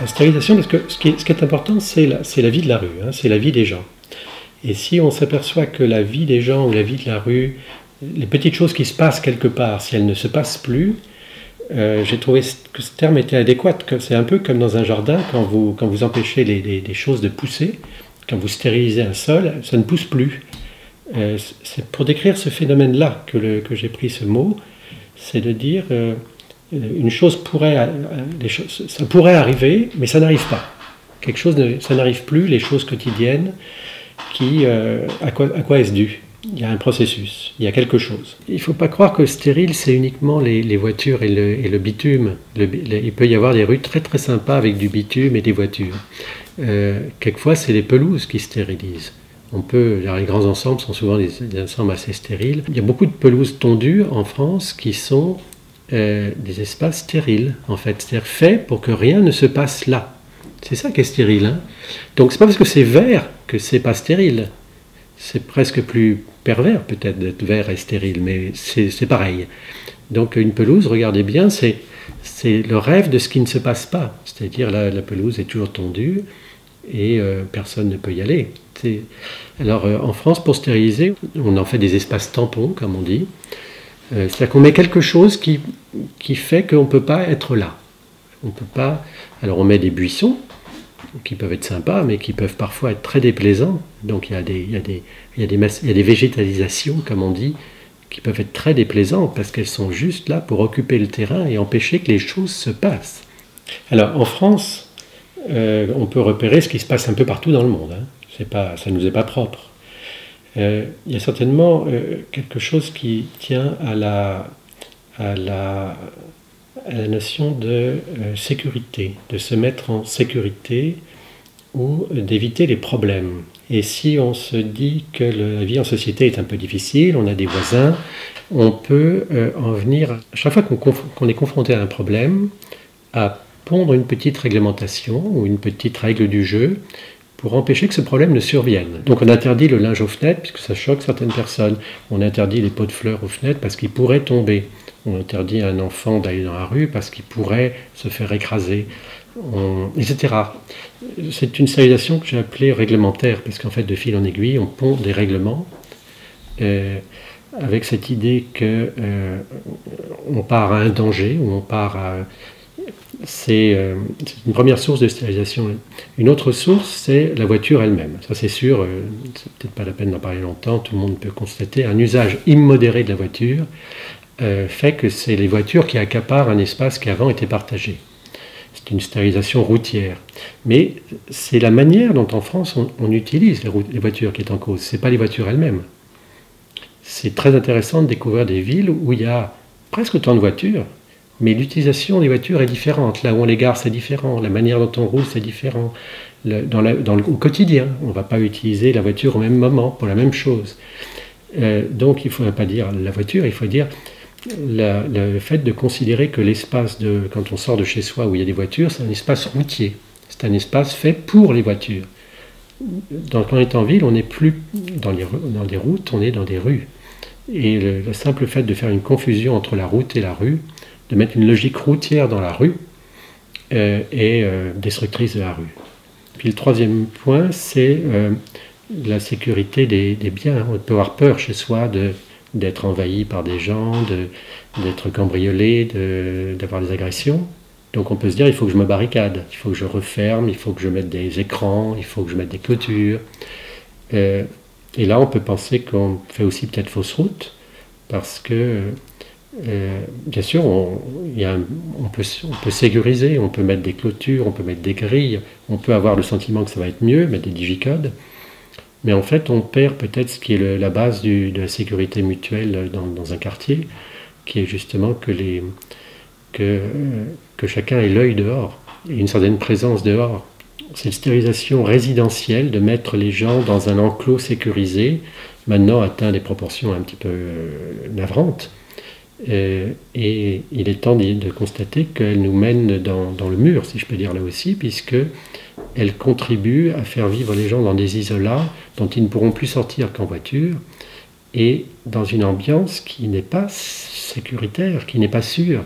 La stérilisation, parce que ce qui est important, c'est la vie de la rue, hein, c'est la vie des gens. Et si on s'aperçoit que la vie des gens ou la vie de la rue, les petites choses qui se passent quelque part, si elles ne se passent plus, j'ai trouvé que ce terme était adéquat. C'est un peu comme dans un jardin, quand vous empêchez des choses de pousser, quand vous stérilisez un sol, ça ne pousse plus. C'est pour décrire ce phénomène-là que j'ai pris ce mot, c'est de dire une chose ça pourrait arriver, mais ça n'arrive pas. Quelque chose, ça n'arrive plus, les choses quotidiennes, à quoi est-ce dû? Il y a un processus, il y a quelque chose. Il ne faut pas croire que stérile, c'est uniquement les voitures et le bitume. Il peut y avoir des rues très très sympas avec du bitume et des voitures. Quelquefois, c'est les pelouses qui stérilisent. Les grands ensembles sont souvent des ensembles assez stériles. Il y a beaucoup de pelouses tondues en France qui sont des espaces stériles, en fait. C'est-à-dire faits pour que rien ne se passe là. C'est ça qui est stérile. Hein. Donc, c'est pas parce que c'est vert que c'est pas stérile. C'est presque plus pervers, peut-être, d'être vert et stérile, mais c'est pareil. Donc, une pelouse, regardez bien, c'est le rêve de ce qui ne se passe pas. C'est-à-dire, la pelouse est toujours tondue et personne ne peut y aller. Alors, en France, pour stériliser, on en fait des espaces tampons, comme on dit. C'est-à-dire qu'on met quelque chose qui fait qu'on ne peut pas être là. On peut pas. Alors, on met des buissons, qui peuvent être sympas, mais qui peuvent parfois être très déplaisants. Donc il y a des végétalisations, comme on dit, qui peuvent être très déplaisantes, parce qu'elles sont juste là pour occuper le terrain et empêcher que les choses se passent. Alors en France, on peut repérer ce qui se passe un peu partout dans le monde. Hein. Ça ne nous est pas propre. Il y a certainement quelque chose qui tient à la notion de sécurité, de se mettre en sécurité ou d'éviter les problèmes. Et si on se dit que la vie en société est un peu difficile, on a des voisins, on peut en venir, à chaque fois qu'on est confronté à un problème, à pondre une petite réglementation ou une petite règle du jeu pour empêcher que ce problème ne survienne. Donc on interdit le linge aux fenêtres puisque ça choque certaines personnes. On interdit les pots de fleurs aux fenêtres parce qu'ils pourraient tomber. On interdit à un enfant d'aller dans la rue parce qu'il pourrait se faire écraser, etc. C'est une stérilisation que j'ai appelée réglementaire, parce qu'en fait, de fil en aiguille, on pond des règlements avec cette idée qu'on part à un danger, ou on part à... C'est une première source de stérilisation. Une autre source, c'est la voiture elle-même. Ça, c'est sûr, c'est peut-être pas la peine d'en parler longtemps, tout le monde peut constater un usage immodéré de la voiture fait que c'est les voitures qui accaparent un espace qui avant était partagé. C'est une stérilisation routière. Mais c'est la manière dont en France on utilise les voitures qui est en cause. Ce n'est pas les voitures elles-mêmes. C'est très intéressant de découvrir des villes où il y a presque autant de voitures, mais l'utilisation des voitures est différente. Là où on les gare, c'est différent. La manière dont on roule, c'est différent. Au quotidien, on ne va pas utiliser la voiture au même moment pour la même chose. Donc il ne faudrait pas dire la voiture, il faut dire le fait de considérer que l'espace, quand on sort de chez soi où il y a des voitures, c'est un espace routier. C'est un espace fait pour les voitures. Quand on est en ville, on n'est plus dans des routes, on est dans des rues. Et le simple fait de faire une confusion entre la route et la rue, de mettre une logique routière dans la rue, est destructrice de la rue. Puis le troisième point, c'est la sécurité des biens. On peut avoir peur chez soi d'être envahi par des gens, d'être cambriolé, d'avoir des agressions. Donc on peut se dire, il faut que je me barricade, il faut que je referme, il faut que je mette des écrans, il faut que je mette des clôtures. Et là, on peut penser qu'on fait aussi peut-être fausse route, parce que, bien sûr, on peut sécuriser, on peut mettre des clôtures, on peut mettre des grilles, on peut avoir le sentiment que ça va être mieux, mettre des digicodes. Mais en fait, on perd peut-être ce qui est la base de la sécurité mutuelle dans un quartier, qui est justement que chacun ait l'œil dehors, et une certaine présence dehors. C'est une stérilisation résidentielle de mettre les gens dans un enclos sécurisé, maintenant atteint des proportions un petit peu navrantes. Et il est temps de constater qu'elle nous mène dans le mur, si je peux dire là aussi, puisqu'elle contribue à faire vivre les gens dans des isolats dont ils ne pourront plus sortir qu'en voiture, et dans une ambiance qui n'est pas sécuritaire, qui n'est pas sûre.